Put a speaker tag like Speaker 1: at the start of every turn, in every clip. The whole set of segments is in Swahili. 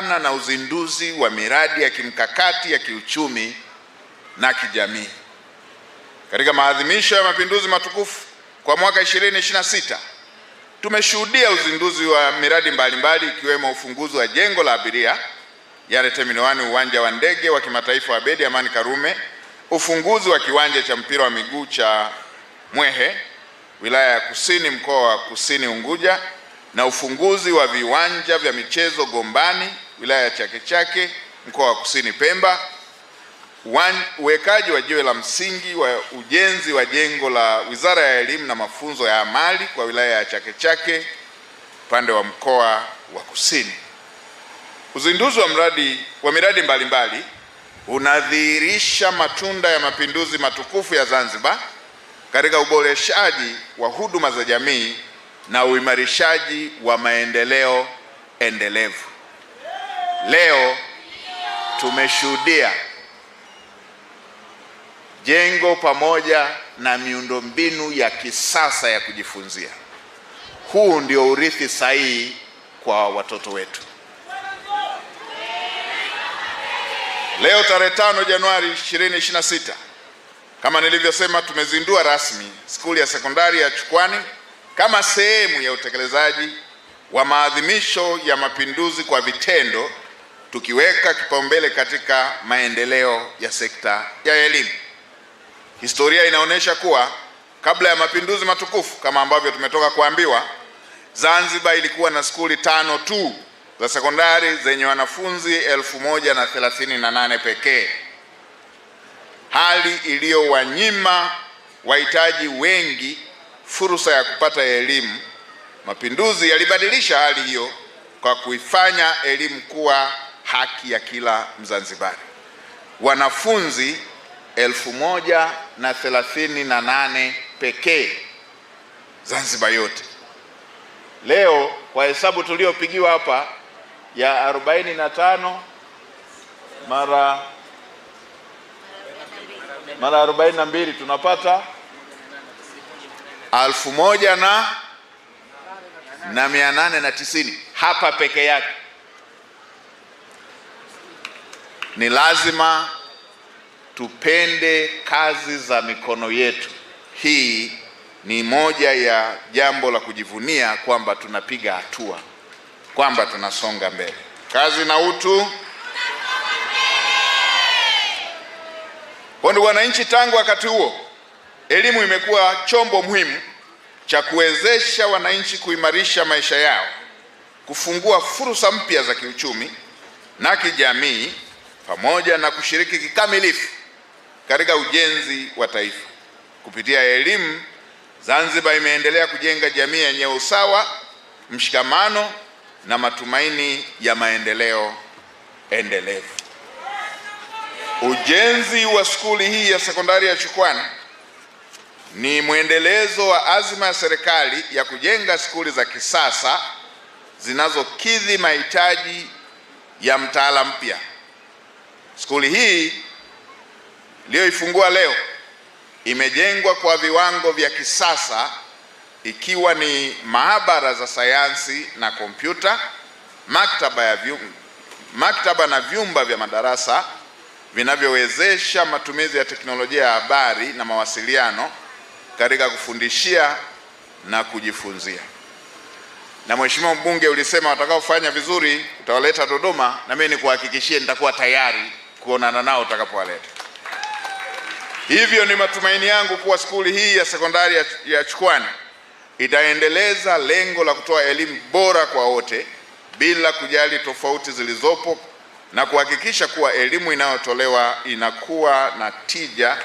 Speaker 1: na uzinduzi wa miradi ya kimkakati ya kiuchumi na kijamii. Katika maadhimisho ya mapinduzi matukufu kwa mwaka 2026 tumeshuhudia uzinduzi wa miradi mbalimbali ikiwemo ufunguzi wa jengo la abiria yani Terminal 1 uwanja wa ndege wa kimataifa wa Abeid Amani Karume, ufunguzi wa kiwanja cha mpira wa miguu cha Mwehe wilaya ya Kusini mkoa wa Kusini Unguja, na ufunguzi wa viwanja vya michezo Gombani wilaya ya Chake Chake mkoa wa Kusini Pemba, uwekaji wa jiwe la msingi wa ujenzi wa jengo la Wizara ya Elimu na Mafunzo ya Amali kwa wilaya ya Chake Chake upande wa mkoa wa Kusini. Uzinduzi wa miradi mbalimbali unadhihirisha matunda ya mapinduzi matukufu ya Zanzibar katika uboreshaji wa huduma za jamii na uimarishaji wa maendeleo endelevu. Leo tumeshuhudia jengo pamoja na miundombinu ya kisasa ya kujifunzia. Huu ndio urithi sahihi kwa watoto wetu. Leo tarehe 5 Januari 2026, kama nilivyosema, tumezindua rasmi skuli ya sekondari ya Chukwani kama sehemu ya utekelezaji wa maadhimisho ya mapinduzi kwa vitendo, tukiweka kipaumbele katika maendeleo ya sekta ya elimu. Historia inaonyesha kuwa kabla ya mapinduzi matukufu, kama ambavyo tumetoka kuambiwa, Zanzibar ilikuwa na skuli 5 tu za sekondari zenye wanafunzi 1038 pekee, hali iliyowanyima wahitaji wengi fursa ya kupata elimu. Mapinduzi yalibadilisha hali hiyo kwa kuifanya elimu kuwa haki ya kila Mzanzibari. Wanafunzi 1038 pekee Zanzibar yote. Leo kwa hesabu tuliopigiwa hapa ya 45 mara 42 tunapata 1890 hapa peke yake. Ni lazima tupende kazi za mikono yetu. Hii ni moja ya jambo la kujivunia kwamba tunapiga hatua, kwamba tunasonga mbele. Kazi na utu. Kwa ndugu wananchi, tangu wakati huo elimu imekuwa chombo muhimu cha kuwezesha wananchi kuimarisha maisha yao, kufungua fursa mpya za kiuchumi na kijamii, pamoja na kushiriki kikamilifu katika ujenzi wa taifa. Kupitia elimu, Zanzibar imeendelea kujenga jamii yenye usawa, mshikamano na matumaini ya maendeleo endelevu. Ujenzi wa skuli hii ya sekondari ya Chukwani ni mwendelezo wa azma ya serikali ya kujenga skuli za kisasa zinazokidhi mahitaji ya mtaala mpya. Skuli hii iliyoifungua leo imejengwa kwa viwango vya kisasa, ikiwa ni maabara za sayansi na kompyuta, maktaba na vyumba vya madarasa vinavyowezesha matumizi ya teknolojia ya habari na mawasiliano katika kufundishia na kujifunzia. Na Mheshimiwa Mbunge, ulisema watakaofanya vizuri utawaleta Dodoma, na mimi nikuhakikishie nitakuwa tayari kuonana nao utakapowaleta. Hivyo ni matumaini yangu kuwa skuli hii ya sekondari ya Chukwani itaendeleza lengo la kutoa elimu bora kwa wote bila kujali tofauti zilizopo, na kuhakikisha kuwa elimu inayotolewa inakuwa na tija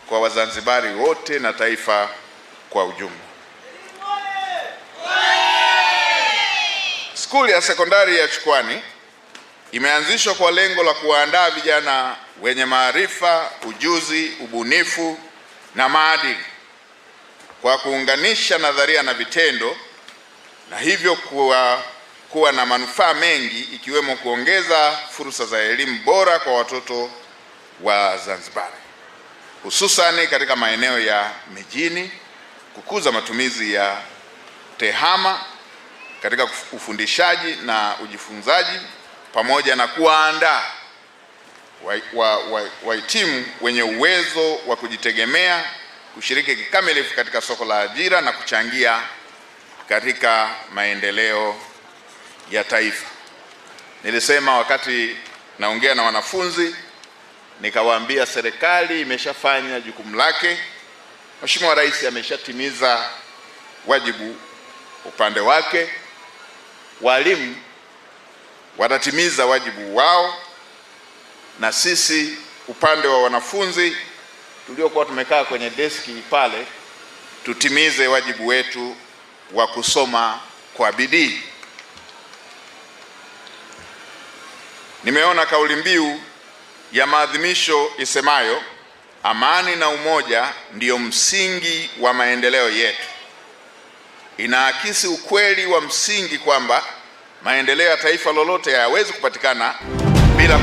Speaker 1: kwa Wazanzibari wote na taifa kwa ujumla. Skuli ya sekondari ya Chukwani imeanzishwa kwa lengo la kuwaandaa vijana wenye maarifa, ujuzi, ubunifu na maadili kwa kuunganisha nadharia na vitendo, na hivyo kuwa na manufaa mengi, ikiwemo kuongeza fursa za elimu bora kwa watoto wa Zanzibar, hususani katika maeneo ya mijini, kukuza matumizi ya tehama katika ufundishaji na ujifunzaji, pamoja na kuwaandaa wahitimu wenye uwezo wa kujitegemea kushiriki kikamilifu katika soko la ajira na kuchangia katika maendeleo ya taifa. Nilisema wakati naongea na wanafunzi, nikawaambia serikali imeshafanya jukumu lake. Mheshimiwa Rais ameshatimiza wajibu upande wake, walimu watatimiza wajibu wao, na sisi upande wa wanafunzi tuliokuwa tumekaa kwenye deski pale tutimize wajibu wetu wa kusoma kwa bidii. Nimeona kauli mbiu ya maadhimisho isemayo amani na umoja ndiyo msingi wa maendeleo yetu. Inaakisi ukweli wa msingi kwamba maendeleo ya taifa lolote hayawezi kupatikana bila